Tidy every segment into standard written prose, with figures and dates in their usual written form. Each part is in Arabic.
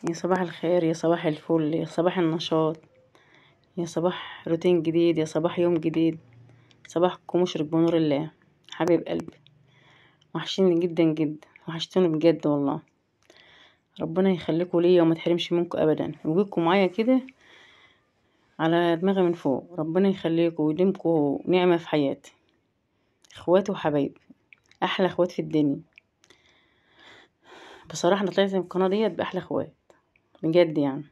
يا صباح الخير، يا صباح الفل، يا صباح النشاط، يا صباح روتين جديد، يا صباح يوم جديد. صباحكم مشرق بنور الله. حبيب قلبي، وحشيني جدا جدا، وحشتوني بجد والله. ربنا يخليكوا ليا وما تحرمش منكم ابدا، وجودكم معايا كده على دماغي من فوق. ربنا يخليكوا ويديمكوا نعمة في حياتي. اخواتي وحبايبي، احلى اخوات في الدنيا. بصراحة انا طلعت من القناة ديت باحلى اخوات بجد يعني.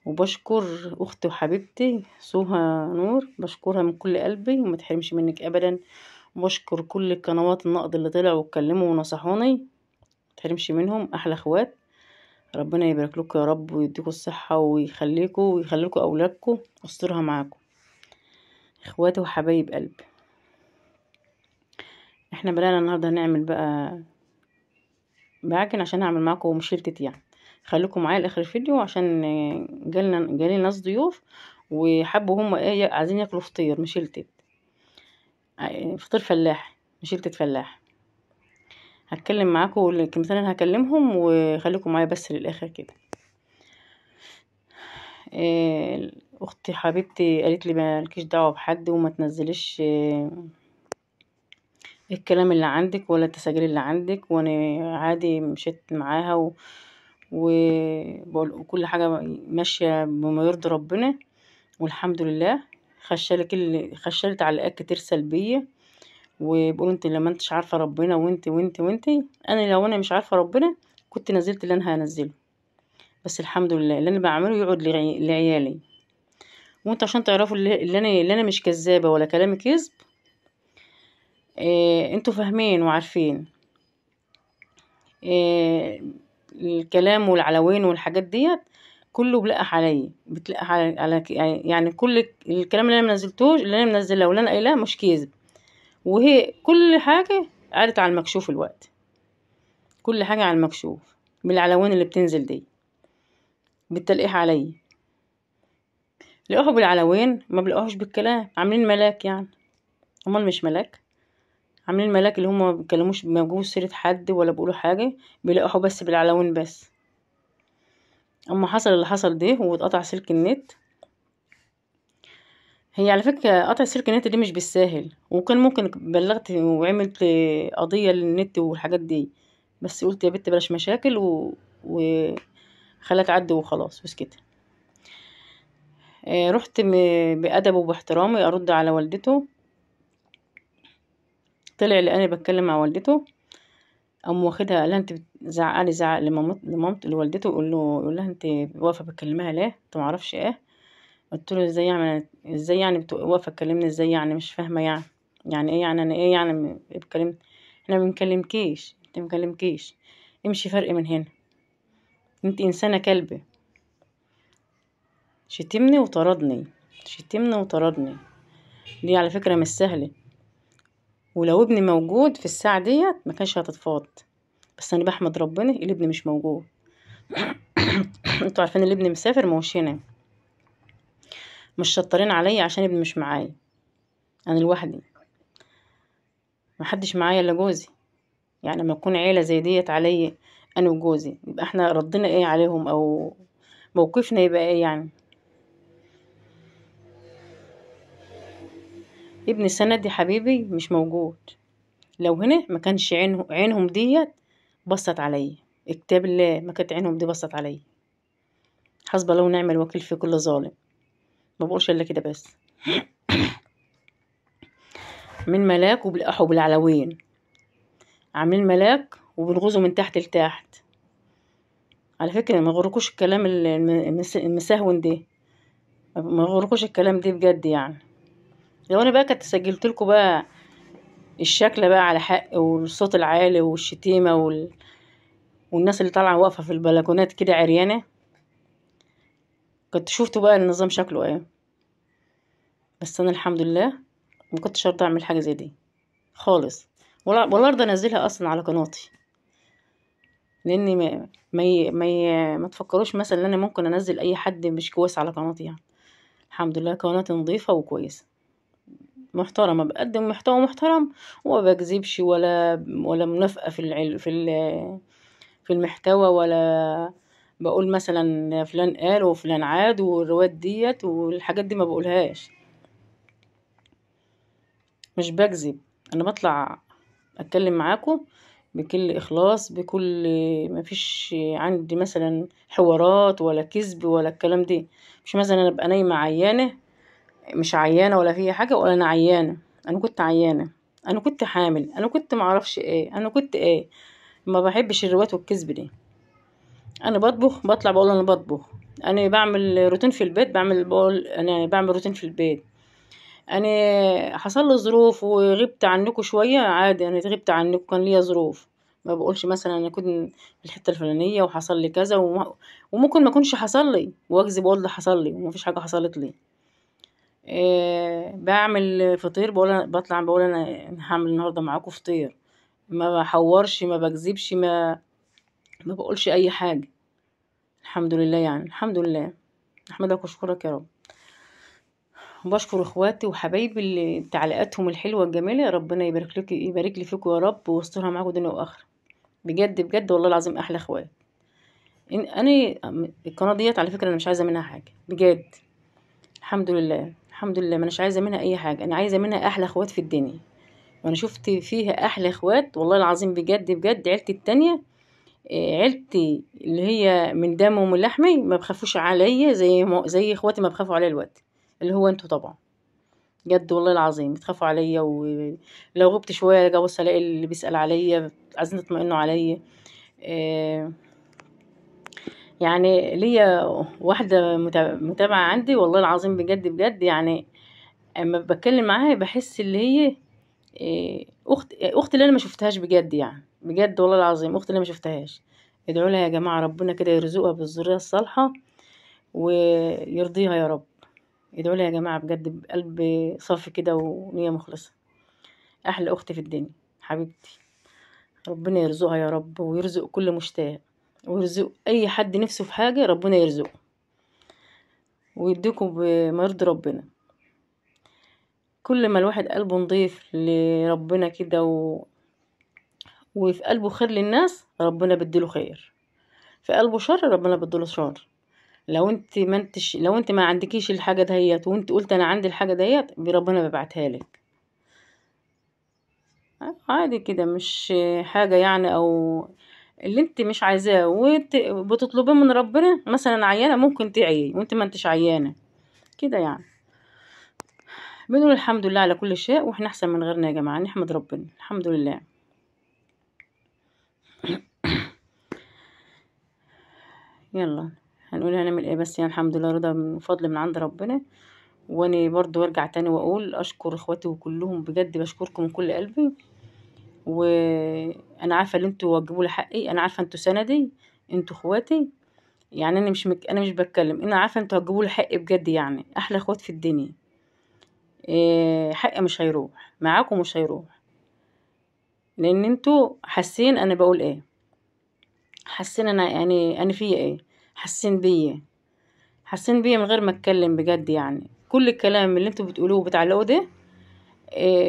وبشكر اختي وحبيبتي سوها نور، بشكرها من كل قلبي وما تحرمش منك ابدا. وبشكر كل القنوات النقد اللي طلعوا واتكلموا ونصحوني، ما تحرمش منهم، احلى اخوات. ربنا يبارك لكم يا رب ويديكم الصحة ويخليكم اولادكم واسترها معاكم. اخواتي وحبايب قلبي، احنا بدأنا النهارده هنعمل بقى بعجن عشان هعمل معاكم مشلتت يعني. خليكم معايا لاخر الفيديو عشان جالي ناس ضيوف وحبوا هم ايه عايزين ياكلوا فطير مشلتت. فطير فلاح، مشلتة فلاح. هتكلم معاكم الكلمتين اللي هكلمهم وخليكم معايا بس للاخر كده. اختي حبيبتي قالت لي مالكيش دعوه بحد وما تنزليش الكلام اللي عندك ولا التسجيل اللي عندك، وانا عادي مشيت معاها وكل حاجه ماشيه بما يرضي ربنا والحمد لله. خشلت تعليقات كتير سلبيه وبيقولوا انت لما انتش عارفه ربنا وانت. انا لو انا مش عارفه ربنا كنت نزلت اللي انا هنزله، بس الحمد لله اللي انا بعمله يقعد لعيالي. وانت عشان تعرفوا اللي انا مش كذابه ولا كلامي كذب. انتوا فاهمين وعارفين. الكلام والعلوين والحاجات ديت كله بلقح عليا، بتلقح على يعني كل الكلام اللي انا منزلتوش، اللي انا منزله واللي انا قايلاه مش كذب. وهي كل حاجه قالت على المكشوف الوقت، كل حاجه على المكشوف بالعلوين اللي بتنزل دي بالتلقيح عليا. لقوها بالعلوين ما بلقوهاش بالكلام، عاملين ملاك يعني. امال مش ملاك؟ عاملين ملاك اللي هم ما بيتكلموش، ما بيجوش سيره حد ولا بيقولوا حاجه، بيلاقوها بس بالعلوين بس. اما حصل اللي حصل ده واتقطع سلك النت. هي على فكره قطع سلك النت دي مش بالساهل، وكان ممكن بلغت وعملت قضيه للنت والحاجات دي، بس قلت يا بنت بلاش مشاكل وخلت عدي وخلاص وسكت. رحت بأدب وباحترامي أرد على والدته. طلع اللي أنا بتكلم مع والدته، قام واخدها قال لها انت بتزعقلي زعق لمامته لوالدته، يقول لها انت واقفه بتكلمها ليه؟ انت معرفش ايه؟ قلت له ازاي يعني واقفه تكلمني ازاي يعني؟ مش فاهمه يعني ايه يعني؟ انا ايه يعني بتكلم؟ احنا ما بنكلمكيش، انت ما بنكلمكيش، امشي فرق من هنا، انت انسانه كلبه. شتمني وطردني، شتمني وطردني. دي على فكره مش سهله، ولو ابني موجود في الساعه ديت ما كانش هتتفاض، بس انا بحمد ربنا اللي ابني مش موجود. انتوا عارفين اللي ابني مسافر ما هوش هنا، مش شطرين عليا عشان ابني مش معايا، انا لوحدي، محدش معايا الا جوزي. يعني لما تكون عيله زي ديت عليا انا وجوزي، يبقى احنا ردنا ايه عليهم او موقفنا يبقى ايه يعني؟ ابني سندي حبيبي مش موجود، لو هنا ما كانش عينهم ديت بصت عليا، كتاب الله ما كانت عينهم دي بصت عليا. حسب الله ونعم الوكيل في كل ظالم، ما بقولش الا كده بس. من ملاك وبالقحوا بالعلوين، عاملين ملاك وبنغزوا من تحت لتحت. على فكرة ما غركوش الكلام المسهون ده، ما غركوش الكلام ده بجد يعني. لو انا بقى كنت سجلت لكم بقى الشكل بقى على حق والصوت العالي والشتيمة والناس اللي طالعة واقفة في البلكونات كده عريانة، كنت شفتوا بقى النظام شكله ايه. بس انا الحمد لله ما كنتش هرضى اعمل حاجة زي دي خالص، ولا ارضى انزلها اصلا على قناتي. لاني ما تفكروش مثلا ان انا ممكن انزل اي حد مش كويس على قناتي يعني. الحمد لله قناتي نظيفة وكويسة محترمة، بقدم محتوى محترم وما بكذبش ولا منافقة في المحتوى، ولا بقول مثلا فلان قال وفلان عاد والروايات ديت والحاجات دي ما بقولهاش، مش بكذب. انا بطلع اتكلم معاكم بكل اخلاص، بكل، ما فيش عندي مثلا حوارات ولا كذب ولا الكلام ده. مش مثلا انا ابقى نايمه عيانه، مش عيانه ولا في حاجه، ولا انا عيانه. انا كنت عيانه، انا كنت حامل، انا كنت معرفش ايه، انا كنت ايه. ما بحبش الروايات والكذب دي. انا بطبخ، بطلع بقول انا بطبخ. انا بعمل روتين في البيت، بقول انا بعمل روتين في البيت. انا حصل لي ظروف وغبت عنكم شويه، عادي، انا غبت عنكم، كان ليا ظروف. ما بقولش مثلا انا كنت في الحته الفلانيه وحصل لي كذا وممكن ما يكونش حصل لي، واكذب واقول ده حصل لي وما فيش حاجه حصلت لي. بعمل فطير، بطلع بقول انا هعمل النهارده معاكم فطير. ما بحورش، ما بكذبش، ما بقولش اي حاجه. الحمد لله، يعني الحمد لله. احمدك واشكرك يا رب. وبشكر اخواتي وحبايبي اللي تعليقاتهم الحلوه الجميله، ربنا يبارك لك، يبارك لي فيكم يا رب، ويسترها معاكم دنيا واخره. بجد بجد والله العظيم احلى اخوات. انا القناه ديت على فكره انا مش عايزه منها حاجه بجد. الحمد لله الحمد لله، ما اناش عايزه منها اي حاجه، انا عايزه منها احلى اخوات في الدنيا. وانا شفت فيها احلى اخوات والله العظيم بجد بجد. عيلتي التانية، عيلتي اللي هي من دم ومن لحمي، ما بخافوش عليا زي اخواتي ما بخافوا عليا الوقت، اللي هو انتوا طبعا. بجد والله العظيم بتخافوا عليا، ولو غبت شويه اجي ابص الاقي اللي بيسأل عليا، عايزين تطمئنوا عليا. آه، يعني ليا واحده متابعه عندي والله العظيم بجد بجد، يعني اما بتكلم معاها بحس اللي هي اختي اللي انا ما شفتهاش بجد، يعني بجد والله العظيم اختي اللي ما شفتهاش. ادعوا لها يا جماعه، ربنا كده يرزقها بالذريه الصالحه ويرضيها يا رب. ادعوا لها يا جماعه بجد بقلب صافي كده ونيه مخلصه. احلى اخت في الدنيا حبيبتي. ربنا يرزقها يا رب، ويرزق كل مشتاق، ويرزق اي حد نفسه في حاجه، ربنا يرزقه ويديكم بما يرضي ربنا. كل ما الواحد قلبه نضيف لربنا كده وفي قلبه خير للناس، ربنا بديله خير. في قلبه شر، ربنا بديله شر. لو انت ما عندكيش الحاجه دهيت، وانت قلت انا عندي الحاجه دهيت، ربنا بيبعتها لك عادي كده، مش حاجه يعني، او اللي انت مش عايزاه وانت بتطلبيه من ربنا. مثلا عيانه ممكن تعي وانت ما انتش عيانه كده يعني. بنقول الحمد لله على كل شيء، واحنا احسن من غيرنا يا جماعه، نحمد ربنا الحمد لله. يلا هنقول هنعمل ايه، بس يعني الحمد لله، رضا من فضل من عند ربنا. وانا برضو ارجع تاني واقول اشكر اخواتي وكلهم بجد، بشكركم من كل قلبي. وانا عارفه ان انتوا وجبوا لي حقي، انا عارفه انتوا سندي، انتوا اخواتي. يعني انا مش بتكلم، انا عارفه انتوا هتجيبوا لي حقي بجد، يعني احلى اخوات في الدنيا. حقي مش هيروح معاكم، مش هيروح، لان انتوا حاسين انا بقول ايه، حاسين انا يعني انا فيا ايه، حاسين بيا، حاسين بيا من غير ما اتكلم بجد. يعني كل الكلام اللي انتوا بتقولوه وبتعلقوا ده،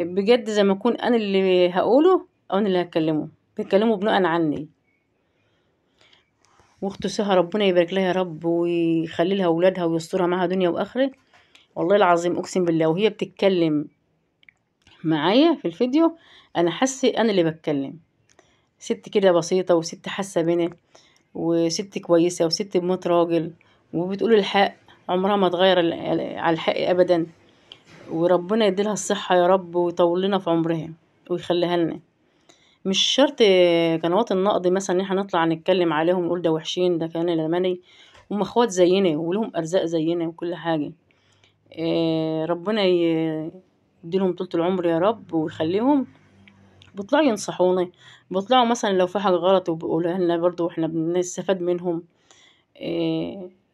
بجد زي ما اكون انا اللي هقوله او انا اللي هتكلمه، بيتكلموا بناء عني. واخت سهى ربنا يبارك لها يا رب، ويخلي لها اولادها ويسترها معاها دنيا واخره. والله العظيم اقسم بالله، وهي بتتكلم معايا في الفيديو انا حاسه انا اللي بتكلم. ست كده بسيطه، وست حاسه بينا، وست كويسه، وست بموت راجل، وبتقول الحق، عمرها ما تغير على الحق ابدا. وربنا يديلها الصحه يا رب، ويطول لنا في عمرها ويخليها لنا. مش شرط قنوات النقد مثلا ان احنا نطلع نتكلم عليهم نقول ده وحشين، ده كان لمني. هم اخوات زينا ولهم ارزاق زينا وكل حاجه. ربنا يديلهم طولة العمر يا رب ويخليهم. بيطلعوا ينصحونا، بيطلعوا مثلا لو في حاجه غلط وبيقولها لنا برضو، واحنا بنستفاد منهم.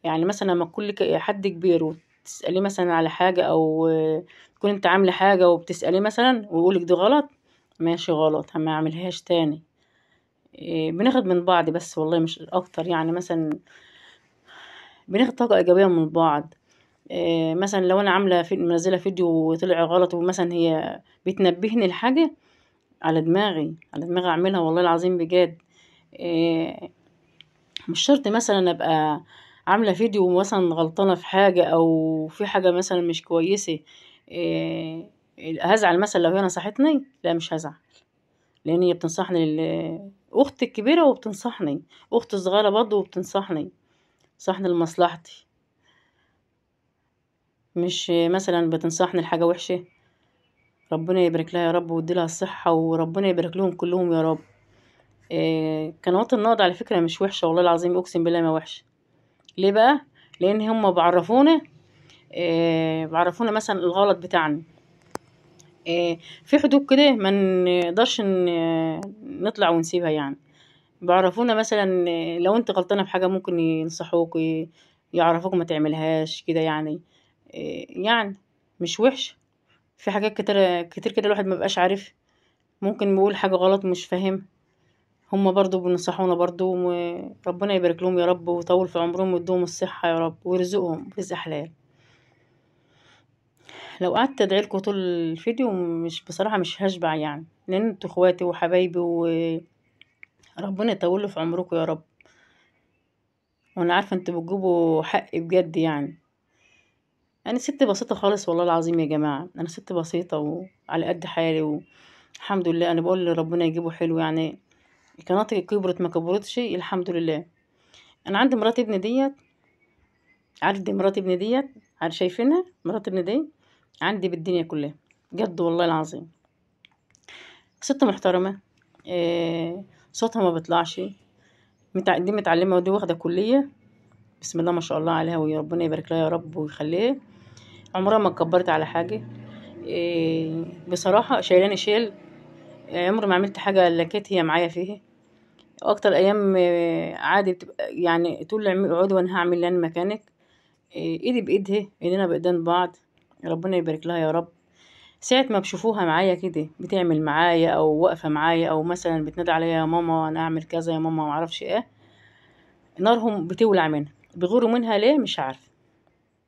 يعني مثلا لما كل حد كبير وتسأليه مثلا على حاجة، أو تكون انت عاملة حاجة وبتسأليه مثلا ويقولك دي غلط، ماشي غلط، ما اعملهاش تاني. بناخد من بعض بس والله مش أكتر. يعني مثلا بناخد طاقة إيجابية من بعض. مثلا لو أنا عاملة منزلة فيديو وطلع غلط، ومثلا هي بتنبهني لحاجة، على دماغي على دماغي أعملها والله العظيم بجد. مش شرط مثلا ابقى عامله فيديو مثلا غلطانه في حاجه او في حاجه مثلا مش كويسه، إيه هزعل مثلا لو هي نصحتني؟ لا مش هزعل، لان هي بتنصحني اختي الكبيره وبتنصحني، اختي الصغيره برضه وبتنصحني، تنصحني لمصلحتي، مش مثلا بتنصحني لحاجه وحشه. ربنا يبارك لها يا رب ويديلها الصحه، وربنا يبارك لهم كلهم يا رب. إيه قنوات النهضه على فكره مش وحشه، والله العظيم اقسم بالله ما وحشه. ليه بقى؟ لان هم بعرفونا، بعرفونا مثلا الغلط بتاعنا، في حدود كده ما نقدرش نطلع ونسيبها يعني. بعرفونا مثلا لو انت غلطانه في حاجه ممكن ينصحوك، يعرفوك ما تعملهاش كده يعني. يعني مش وحش. في حاجات كتير كتير كده الواحد ما بقاش عارف، ممكن بيقول حاجه غلط مش فاهم. هما برضو بينصحونا برضو، ربنا يبارك لهم يا رب ويطول في عمرهم ويدوم الصحه يا رب ويرزقهم رزق حلال. لو قعدت ادعيلكوا طول الفيديو مش بصراحة مش هشبع يعني، لان انتوا اخواتي وحبايبي وربنا يطول في عمركم يا رب. وانا عارفة انتوا بتجيبوا حق بجد يعني. انا ست بسيطة خالص والله العظيم يا جماعة، انا ست بسيطة وعلى قد حالي والحمد لله. انا بقول لربنا يجيبه حلو يعني. قناتي كبرت ما كبرتش الحمد لله. انا عندي مرات ابني ديت، عارف دي مرات ابني ديت، عارف شايفينها مرات ابني دي عندي بالدنيا كلها جد والله العظيم. ست محترمة، صوتها ما بيطلعش، دي متعلمة ودي واخدة كلية، بسم الله ما شاء الله عليها، وربنا يبارك لها يا رب ويخليها. عمرها ما اتكبرت على حاجة، بصراحة شايلاني شيل، عمري ما عملت حاجة إلا كانت هي معايا فيها. أكتر أيام عادي بتبقى يعني تقول لي اقعدي وأنا هعمل اللي أنا مكانك. إيدي بإيدها، إيدينا بإيدين بعض، ربنا يبارك لها يا رب. ساعة ما بشوفوها معايا كده بتعمل معايا أو واقفة معايا أو مثلا بتنادي عليا يا ماما أنا أعمل كذا يا ماما معرفش إيه، نارهم بتولع منها. بيغوروا منها ليه مش عارفة،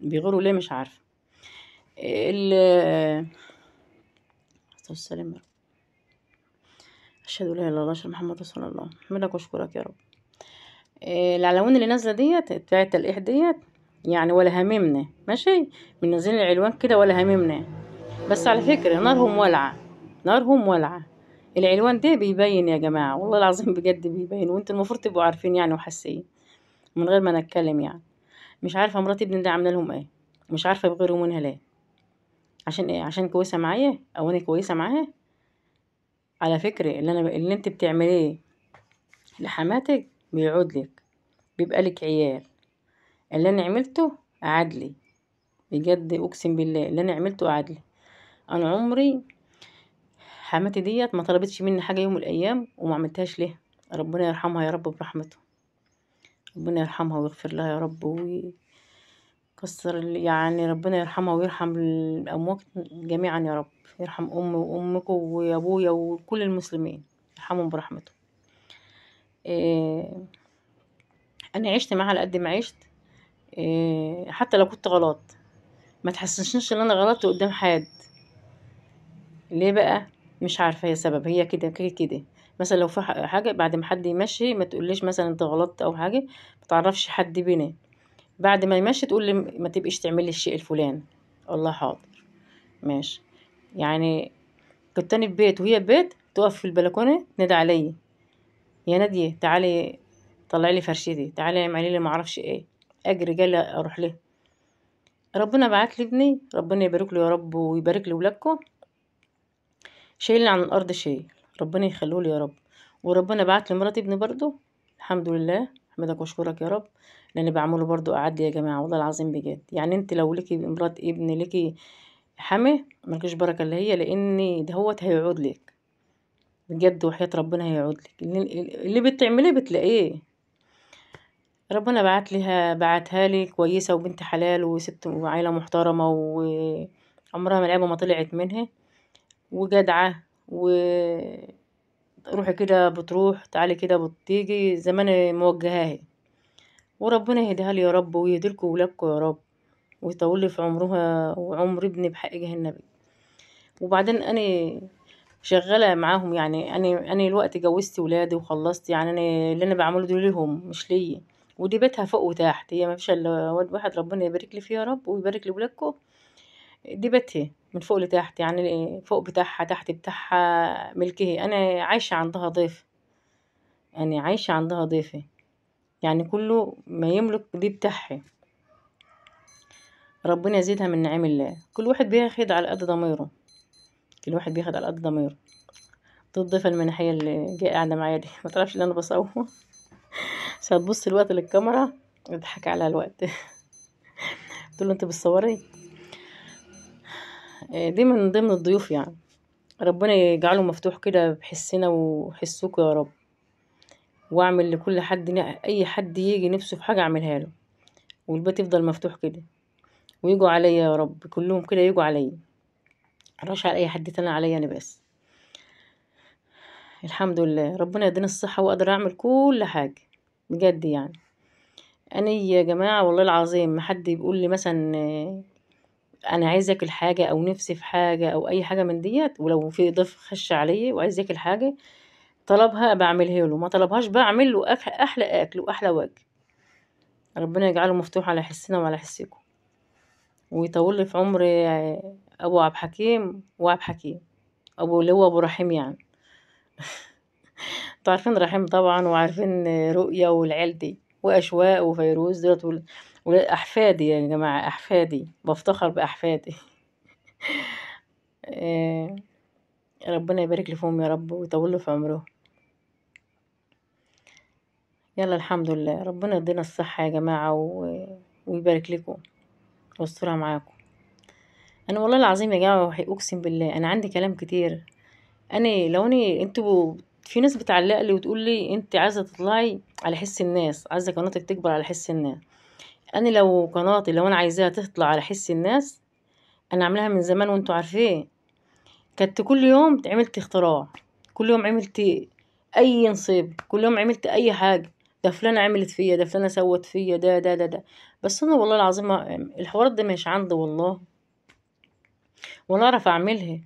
بيغوروا ليه مش عارفة. ال والسلام، أشهد أن لا إله إلا الله أشهد محمد رسول الله. أحمدك وأشكرك يا رب. العلوان اللي نازلة ديت بتاعة التلقيح ديت يعني ولا هممنا ماشي، منزلين العلوان كده ولا هممنا. بس على فكرة نارهم ولعة، نارهم ولعة. العنوان ده بيبين يا جماعة والله العظيم بجد بيبين، وانتوا المفروض تبقوا عارفين يعني وحاسين من غير ما نتكلم يعني. مش عارفة مرات ابني ده عاملة لهم ايه، مش عارفة بيغيروا منها ليه. عشان ايه؟ عشان كويسة معايا او انا كويسة معاها؟ على فكرة اللي انت بتعمليه لحماتك بيعود لك، بيبقى لك عيال. اللي انا عملته عدلي بجد، اقسم بالله اللي انا عملته عدلي. انا عمري حماتي ديت ما طلبتش مني حاجة يوم من الايام وما عملتهاش ليه. ربنا يرحمها يا رب برحمته، ربنا يرحمها ويغفر لها يا رب ويكسر يعني ربنا يرحمها ويرحم الأموات جميعا يا رب. يرحم أمي وأمك وأبويا وكل المسلمين، يرحمهم برحمته. إيه أنا عشت معاها على قد ما عشت. إيه حتى لو كنت غلط ما تحسسنيش ان انا غلطت قدام حد. ليه بقى؟ مش عارفه هي سبب، هي كده كده كده. مثلا لو في حاجه بعد ما حد يمشي ما تقوليش مثلا انت غلطت او حاجه، ما تعرفش حد بينا، بعد ما يمشي تقول لي ما تبقيش تعملي الشيء الفلاني. الله حاضر ماشي. يعني كنت انا في بيت وهي في بيت، تقف في البلكونه تنادي عليا يا ناديه تعالي طلعي لي فرشتي، تعالي اعملي لي ما اعرفش ايه، اجري جالي اروح له. ربنا بعت لي ابني، ربنا يبارك له يا رب ويبارك لولادكم، شايلني عن الارض شيء، ربنا يخليه لي يا رب. وربنا بعت لي مرات ابني برضو، الحمد لله احمدك واشكرك يا رب. لاني بعمله برضو اعدي يا جماعه والله العظيم بجد. يعني انت لو ليكي مرات ابن ليكي حمي ملكيش بركه اللي هي، لان دهوت هيعود لك بجد وحياة ربنا هيعود لك. اللي بتعمليه بتلاقيه. ربنا بعتها لي كويسه وبنت حلال وست وعائله محترمه وعمرها ما العيبه ما طلعت منها، وجدعه روحي كده بتروح تعالي كده بتيجي زمان موجهاها. وربنا يهديها لي يا رب ويهديلكوا ولادكوا يا رب ويطول لي في عمرها وعمر ابني بحق جه النبي. وبعدين انا شغالة معاهم. يعني أنا الوقت جوزت ولادي وخلصت، يعني أنا اللي أنا بعمله ده ليهم مش ليا. ودي بيتها فوق وتحت، هي ما فيش إلا واد واحد، ربنا يبارك لي فيه يا رب ويبارك لولادكم. دي بيتها من فوق لتحت، يعني فوق بتاعها تحت بتاعها ملكها. أنا عايشة عندها ضيف، أنا عايشة عندها ضيفة، يعني كله ما يملك دي بتاعها. ربنا يزيدها من نعم الله. كل واحد بياخد على قد ضميره، كل واحد بياخد على قد ضميره. دي الضيفة المنحية اللي جاية قاعدة معايا دي ما تعرفش ان انا بصور، بس هتبص الوقت للكاميرا اضحك على الوقت. قلت له انت بتصوري؟ دي من ضمن الضيوف يعني. ربنا يجعله مفتوح كده بحسنا وحسوك يا رب. واعمل لكل حد اي حد يجي نفسه في حاجة اعملها له، والبيت يفضل مفتوح كده، ويجوا عليا يا رب كلهم كده، يجوا عليا، مراش على اي حد تاني، عليا انا بس. الحمد لله ربنا يديني الصحة واقدر اعمل كل حاجة بجد يعني. انا يا جماعة والله العظيم ما حد بيقول لي مثلا انا عايز اكل حاجة او نفسي في حاجة او اي حاجة من ديت، ولو في ضيف خش عليا وعايز ياكل حاجة طلبها بعملها له، ما طلبهاش بعمل له احلى اكل واحلى وجه. ربنا يجعله مفتوح على حسنا وعلى حسكم، ويطول لي في عمري ابو عبد الحكيم وعبد الحكيم، ابو اللي هو ابو رحيم يعني. انتوا عارفين رحيم طبعا، وعارفين رؤية والعيال دي واشواق وفيروز دولت احفادي يا جماعة، احفادي بفتخر باحفادي. آه، ربنا يبارك لي فيهم يا رب ويطول له في عمره. يلا الحمد لله، ربنا يدينا الصحة يا جماعة ويبارك لكم واسترها معاكم. انا والله العظيم يا جماعة اقسم بالله انا عندي كلام كتير. انا لو انتوا في ناس بتعلق لي وتقول لي انت عايزة تطلعي على حس الناس، عايزة قناتك تكبر على حس الناس. انا لو قناتي لو انا عايزاها تطلع على حس الناس، انا عاملاها من زمان وانتوا عارفين. كنت كل يوم عملت اختراع، كل يوم عملت اي نصيب، كل يوم عملت اي حاجه. ده فلانه عملت فيا، ده فلانه سوت فيا، ده. بس انا والله العظيم الحوارات دي مش عندي والله، ولا اعرف اعملها.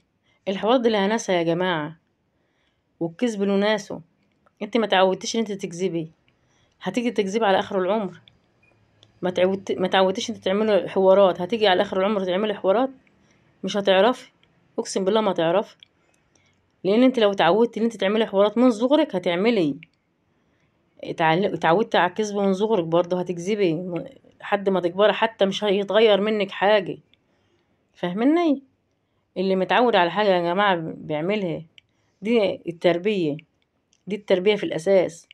الحوارات دي لها ناسها يا جماعه، والكذب له ناسه. انت ما تعودتش ان انت تكذبي، هتيجي تكذبي على اخر العمر. ما تعودتش انت تعملي حوارات، هتيجي على اخر العمر تعملي حوارات، مش هتعرفي. اقسم بالله ما تعرفي. لان انت لو اتعودتي ان انت تعملي حوارات من صغرك هتعملي. اتعودت على الكذب من صغرك برضه هتكذبي لحد ما تكبري، حتى مش هيتغير منك حاجة. فاهمني؟ اللي متعود على حاجة يا جماعة بيعملها. دي التربية، دي التربية في الأساس.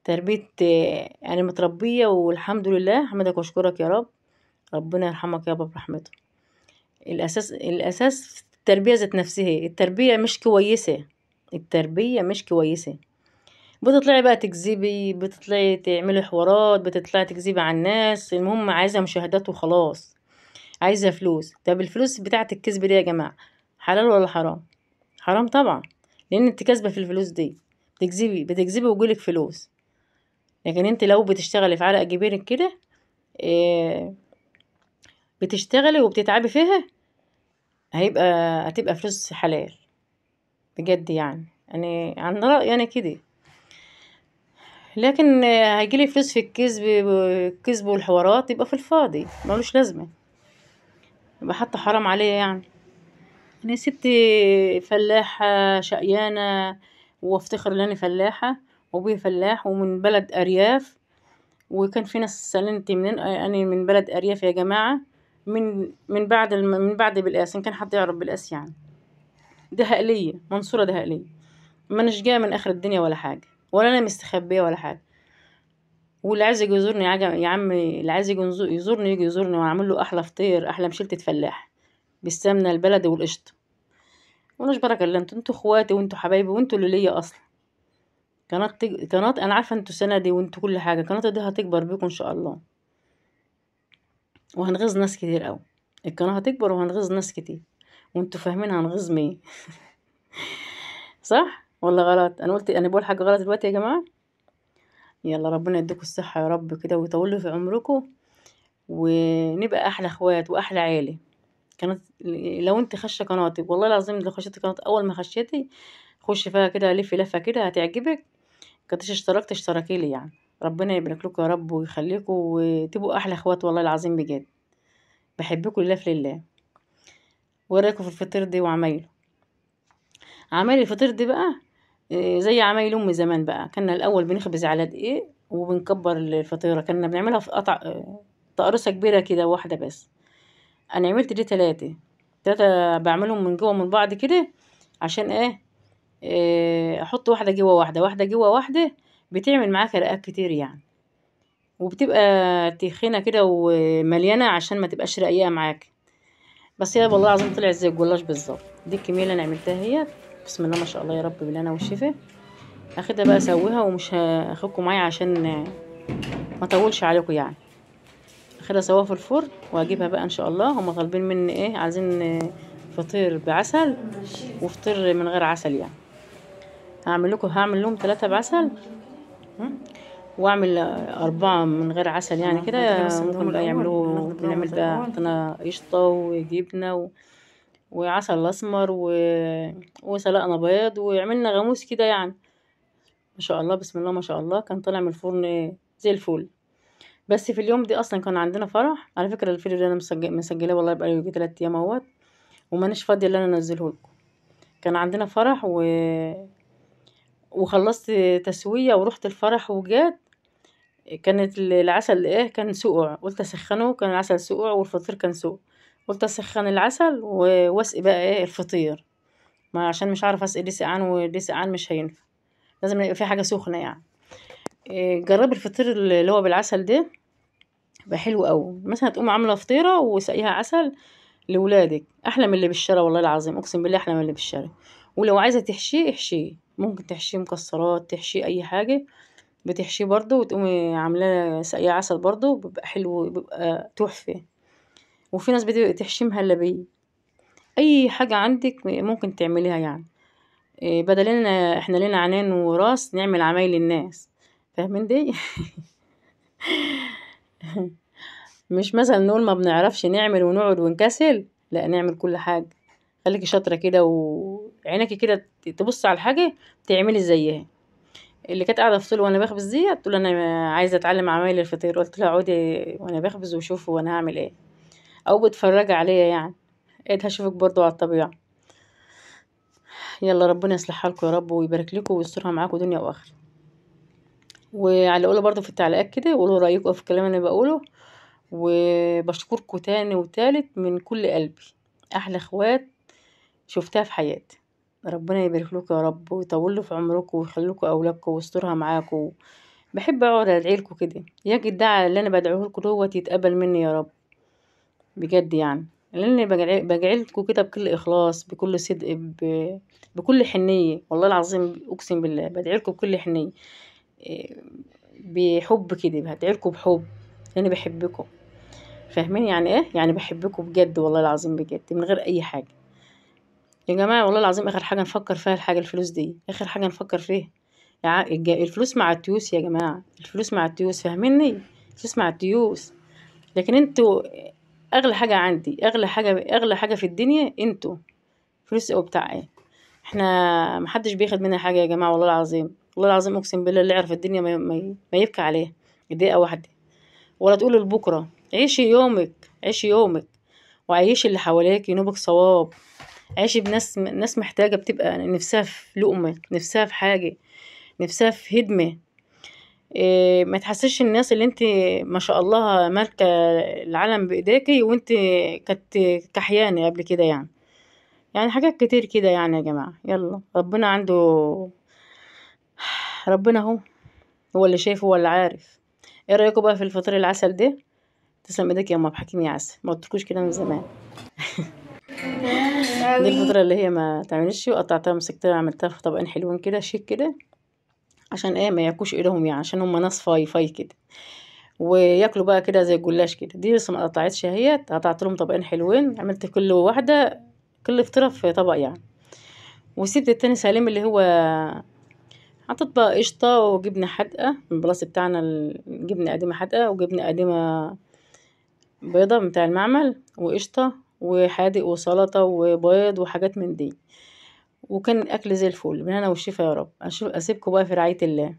تربية أنا متربية والحمد لله، حمدك واشكرك يا رب. ربنا يرحمك يابا برحمته. الأساس في التربية ذات نفسها. التربية مش كويسة، التربية مش كويسة. بتطلعي بقى تكذبي، بتطلعي تعملي حوارات، بتطلعي تكذبي على الناس. المهم عايزة مشاهدات وخلاص، عايزة فلوس. طب الفلوس بتاعة الكذب دي يا جماعة حلال ولا حرام؟ حرام طبعا، لان انت كاسبة في الفلوس دي. بتكذبي ويجيلك فلوس. لكن انت لو بتشتغلي في على جبينك كده، إيه، بتشتغلي وبتتعبي فيها، هيبقى هتبقى فلوس حلال بجد يعني. انا عن رأيي انا كده. لكن هيجيلي فلوس في الكذب والحوارات، يبقى في الفاضي ملوش لازمة، يبقى حتى حرام عليا يعني. انا ست فلاحة شقيانة، وافتخر ان انا فلاحة وابوي فلاح ومن بلد ارياف. وكان في ناس سألني منين، انا من بلد ارياف يا جماعة. من بعد بالقاس، ان كان حد يعرف بالقاس يعني. دهقلية، منصورة دهقلية. ما نش جاية من اخر الدنيا ولا حاجة، ولا انا مستخبية ولا حاجة. واللي عايز يجي يزورني يا عم، اللي عايز يجي يزورني يجي يزورني، واعمل له احلى فطير، احلى مشلتة فلاح بالسمنة البلدي والقشطة. ونش بركة الله، انتوا اخواتي وانتوا حبايبي وانتوا اللي ليا اصلا. قناة انا عارفة انتوا سندي وانتوا كل حاجة. قناة دي هتكبر بيكم ان شاء الله، وهنغيظ ناس كتير قوي. القناة هتكبر وهنغيظ ناس كتير، وانتوا فاهمين هنغيظ مين. صح ولا غلط؟ انا بقول حاجة غلط دلوقتي يا جماعة؟ يلا ربنا يديكم الصحة يا رب كده، ويطول في عمركم، ونبقى احلى اخوات واحلى عيلة. كانت لو انت خشه قناتي والله العظيم، لو خشيتي قناتي اول ما خشيتي خشي فيها كده، لفي لفه كده هتعجبك. كنتش اشتركت اشتراكي لي يعني. ربنا يبارك لكم يا رب ويخليكم وتبقوا احلى اخوات والله العظيم بجد. بحبكم لله في لله. وايه رايكم في الفطير دي وعمايله؟ عمايل الفطير دي بقى زي عمايل امي زمان بقى. كنا الاول بنخبز على دقيق وبنكبر الفطيره، كنا بنعملها في قطع تقرصه كبيره كده واحده بس. انا عملت دي تلاتة بعملهم من جوه من بعض كده. عشان ايه؟ احط واحده جوه واحده، واحده جوه واحده. بتعمل معاك رقات كتير يعني. وبتبقى تخينه كده ومليانه عشان ما تبقاش رقيقه معاك. بس هي والله العظيم طلعت زي الجلاش بالظبط. دي الكميه اللي انا عملتها هي. بسم الله ما شاء الله يا رب، بالهنا والشفا. هاخدها بقى اسويها ومش هاخدكم معايا عشان ما اطولش عليكم يعني. هاخدها اسويها في الفرن واجيبها بقى ان شاء الله. هما طالبين مني ايه؟ عايزين فطير بعسل وفطير من غير عسل يعني. هعمل لهم 3 بعسل واعمل 4 من غير عسل يعني كده. ممكن بقى يعملوه، بنعمل بقى حطينا قشطة وجبنة وعسل اسمر وسلقنا بيض وعملنا غاموس كده يعني. ما شاء الله بسم الله ما شاء الله، كان طالع من الفرن زي الفل. بس في اليوم دي اصلا كان عندنا فرح على فكره. الفيديو ده انا مسجلاه والله بقالي يجي 3 ايام اهوت، ومانيش فاضيه ان انا انزله لكم. كان عندنا فرح وخلصت تسويه ورحت الفرح وجات. كانت العسل ايه؟ كان سقع. قلت اسخنه، كان العسل سقع والفطير كان سقع. قلت اسخن العسل واسقي بقى ايه الفطير. ما عشان مش عارفه اسقي دي سقعان ودي سقعان مش هينفع. لازم يبقى في حاجه سخنه يعني. جربي الفطير اللي هو بالعسل ده بقى حلو قوي. مثلا تقوم عامله فطيره وسقيها عسل لولادك، احلى من اللي بالشارع والله العظيم، اقسم بالله احلى من اللي بالشارع. ولو عايزه تحشيه احشيه، ممكن تحشيه مكسرات، تحشيه اي حاجه. بتحشيه برضو وتقومي عاملاه سقيه عسل برضو، بيبقى حلو، بيبقى تحفه. وفي ناس بتحشيه مهلبيه. اي حاجه عندك ممكن تعمليها يعني. بدل احنا لنا عنان وراس نعمل عمايل الناس. فاهمين دي؟ مش مثلا نقول ما بنعرفش نعمل ونقعد ونكسل، لا نعمل كل حاجة. خليكي شاطرة كده وعينك كده تبص على الحاجة تعملي زيها. اللي كانت قاعدة في طول وانا بخبز دي تقول انا عايزة اتعلم عمايل الفطير. قلت لها اقعدي وانا بخبز وشوفي وانا هعمل ايه. او بتفرجي عليا يعني. قلت هشوفك برضو على الطبيعة. يلا ربنا يصلح حالكم يا رب ويبارك لكم ويسترها معاكم دنيا واخرة. وعلى قولوا برضو في التعليقات كده وقولوا رأيكم في الكلام اللي بقوله. وبشكركم تاني وتالت من كل قلبي. احلى اخوات شفتها في حياتي. ربنا يبارك لكم يا رب ويطول في عمركم ويخليكم اولادكم ويسترها معاكم. بحب اقعد ادعي لكم كده، ياك الدعاء اللي انا بدعوه لكم دوت يتقبل مني يا رب بجد يعني. لاني بدعي لكم كده بكل اخلاص، بكل صدق، بكل حنيه والله العظيم، اقسم بالله بدعي لكم بكل حنيه. إيه، بحب كده بدعي لكم بحب، لاني بحبكم. فاهمين يعني ايه؟ يعني بحبكم بجد والله العظيم بجد من غير اي حاجه. يا جماعه والله العظيم اخر حاجه نفكر فيها الحاجه الفلوس دي، اخر حاجه نفكر فيها. الفلوس مع التيوس يا جماعه، الفلوس مع التيوس، فاهميني؟ الفلوس مع التيوس. لكن انتوا اغلى حاجه عندي، اغلى حاجه في الدنيا انتوا. فلوس او بتاع ايه؟ احنا محدش بياخد منها حاجه يا جماعه والله العظيم. والله العظيم اقسم بالله اللي يعرف الدنيا ما يبكي عليها دقيقه واحده. ولا تقول لبكره. عيشي يومك، عيشي يومك. وعيشي اللي حواليك ينوبك صواب. عيشي ناس محتاجة، بتبقى نفسها في لقمة، نفسها في حاجة، نفسها في هدمة. إيه، ما تحسش الناس اللي انت ما شاء الله مالكة العالم بإيديكي وانت كنت كحيانة قبل كده يعني. يعني حاجات كتير كده يعني يا جماعة. يلا ربنا عنده، ربنا هو اللي شايف، هو اللي عارف. ايه رأيكم بقى في الفطير العسل ده؟ تسلم ايدك يا ام عبد الحكيم يا عسل، ما قلتلكوش كده من زمان. دي الفطيرة اللي هي ما تعملش، وقطعتها مسكتها عملتها في طبقين حلوين كده شيك كده. عشان ايه؟ ما ياكوش ايدهم يعني، عشان هم ناس فاي كده. وياكلوا بقى كده زي الجلاش كده. دي لسه ما قطعتش اهيت، قطعت لهم طبقين حلوين، عملت كل واحدة كل فطيرة في طبق يعني. وسبت التاني سليم اللي هو حطيت بقى قشطة وجبنة حادقة من البلاص بتاعنا، الجبنة قديمة حادقة وجبنة قديمة بيضة بتاع المعمل وقشطة وحادق وسلطة وبيض وحاجات من دي، وكان الأكل زي الفل. من هنا والشفا يا رب. أسيبكم بقى في رعاية الله.